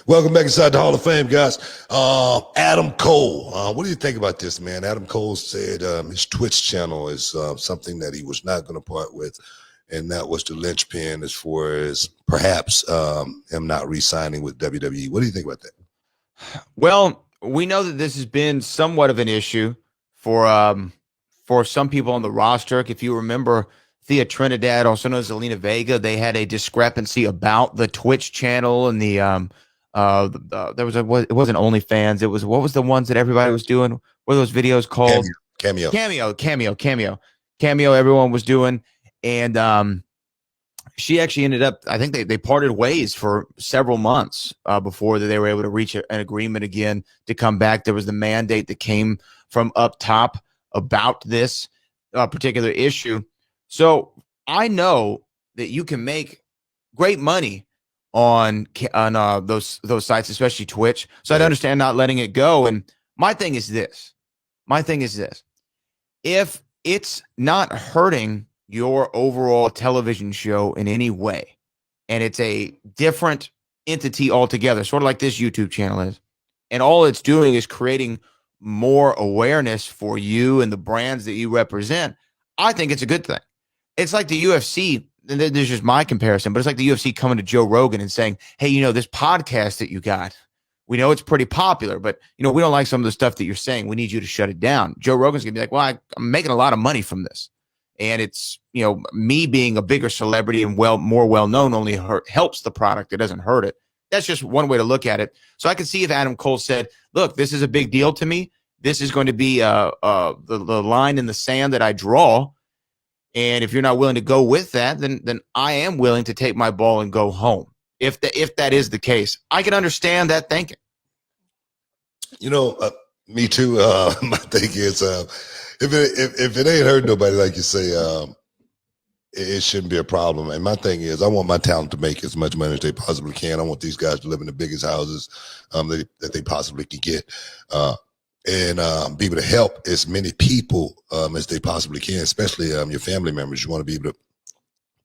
Welcome back inside the Hall of Fame, guys. Adam Cole. What do you think about this, man? Adam Cole said his Twitch channel is something that he was not going to part with, and that was the linchpin as far as perhaps him not re-signing with WWE. What do you think about that? Well, we know that this has been somewhat of an issue for some people on the roster. If you remember, Thea Trinidad, also known as Zelina Vega, they had a discrepancy about the Twitch channel and there was it wasn't OnlyFans. It was, what was the ones that everybody was doing? What were those videos called? Cameo. Everyone was doing, and she actually ended up, I think they parted ways for several months before they were able to reach an agreement again to come back. There was the mandate that came from up top about this particular issue. So I know that you can make great money on those sites, especially Twitch. So I'd understand not letting it go. And my thing is this. If it's not hurting your overall television show in any way, and it's a different entity altogether, sort of like this YouTube channel is, and all it's doing is creating more awareness for you and the brands that you represent, I think it's a good thing. It's like the UFC, and this is just my comparison, but it's like the UFC coming to Joe Rogan and saying, hey, this podcast that you got, we know it's pretty popular, but we don't like some of the stuff that you're saying. We need you to shut it down. Joe Rogan's gonna be like, well, I'm making a lot of money from this. And it's, me being a bigger celebrity and more well-known only helps the product. It doesn't hurt it. That's just one way to look at it. So I can see if Adam Cole said, look, this is a big deal to me. This is going to be the line in the sand that I draw. And if you're not willing to go with that, then I am willing to take my ball and go home. If that is the case, I can understand that thinking. Me too. My thing is, if it ain't hurt nobody, like you say, it shouldn't be a problem. And my thing is, I want my talent to make as much money as they possibly can. I want these guys to live in the biggest houses that they possibly can get, and be able to help as many people as they possibly can, especially your family members. You want to be able to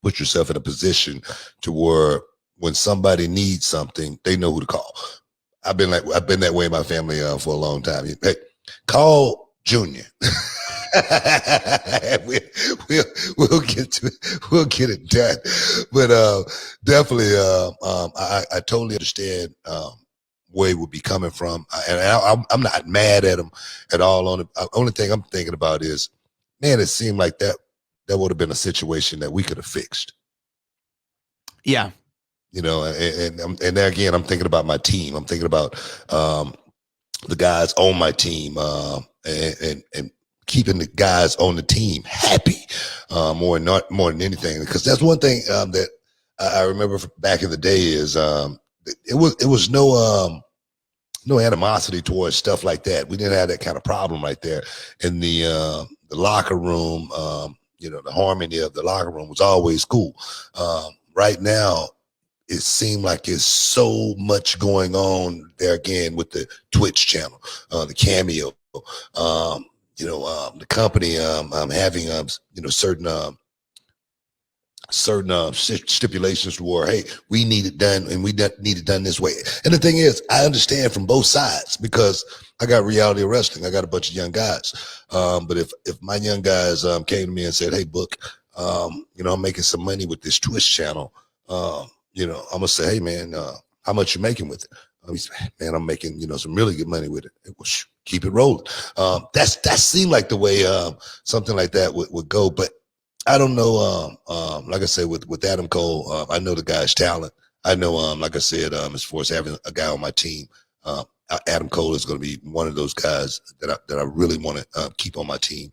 put yourself in a position to where when somebody needs something, they know who to call. I've been that way in my family for a long time. Hey, call Junior. we'll get it done. But definitely, I totally understand where he would be coming from, and I'm not mad at him at all. On it, only thing I'm thinking about is, man, it seemed like that would have been a situation that we could have fixed. Yeah. And again, I'm thinking about my team. I'm thinking about the guys on my team, and keeping the guys on the team happy more than anything. Because that's one thing that I remember back in the day is it was no animosity towards stuff like that. We didn't have that kind of problem right there in the locker room. The harmony of the locker room was always cool. Right now, it seemed like there's so much going on there again with the Twitch channel, the Cameo, the company having certain stipulations where, hey, we need it done and we need it done this way. And the thing is, I understand from both sides because I got Reality Wrestling. I got a bunch of young guys. But if my young guys came to me and said, hey, Book, I'm making some money with this Twitch channel, I'm gonna say, hey, man, how much you making with it? Man, I'm making some really good money with it. Keep it rolling. That seemed like the way something like that would go. But I don't know. Like I said, with Adam Cole, I know the guy's talent. I know, like I said, as far as having a guy on my team, Adam Cole is going to be one of those guys that I really want to keep on my team.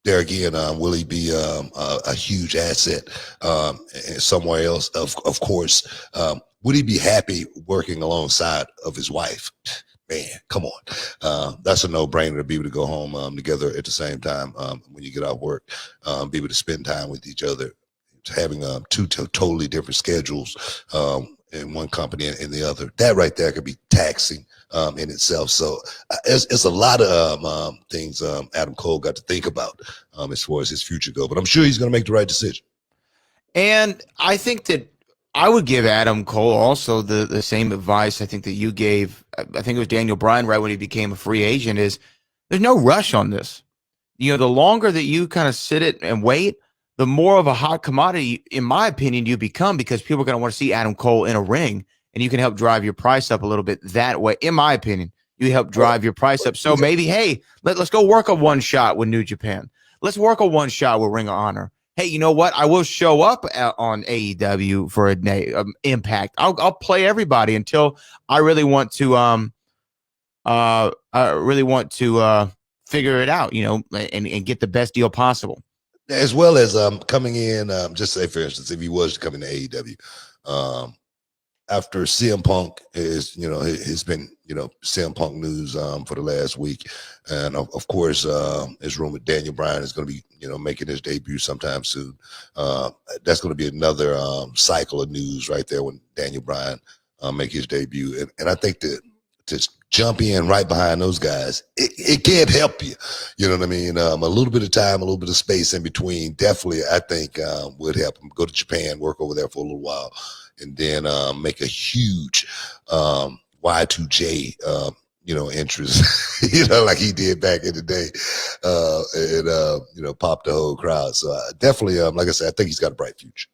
There again, will he be a huge asset somewhere else? Of course. Would he be happy working alongside of his wife? Man, come on. That's a no-brainer to be able to go home together at the same time when you get out of work, be able to spend time with each other, having two totally different schedules in one company and the other. That right there could be taxing in itself. So it's a lot of things Adam Cole got to think about as far as his future go. But I'm sure he's going to make the right decision. And I think that I would give Adam Cole also the same advice I think that you gave. I think it was Daniel Bryan right when he became a free agent. Is there's no rush on this. You know, the longer that you kind of sit it and wait, the more of a hot commodity, in my opinion, you become because people are going to want to see Adam Cole in a ring, and you can help drive your price up a little bit that way. In my opinion, you help drive your price up. So maybe, hey, let's go work a one shot with New Japan. Let's work a one shot with Ring of Honor. Hey, you know what? I will show up on AEW for a day Impact. I'll play everybody until I really want to figure it out, you know, and get the best deal possible. As well as coming in, just say for instance, if he was coming to AEW, after CM Punk is, you know, it's been, you know, CM Punk news for the last week, and of course, it's rumored Daniel Bryan is going to be, you know, making his debut sometime soon. That's going to be another cycle of news right there when Daniel Bryan make his debut, and I think that to jump in right behind those guys, it can't help you. You know what I mean? A little bit of time, a little bit of space in between, definitely, I think, would help him go to Japan, work over there for a little while, and then make a huge Y2J, you know, entrance, you know, like he did back in the day, and, you know, pop the whole crowd. So definitely, like I said, I think he's got a bright future.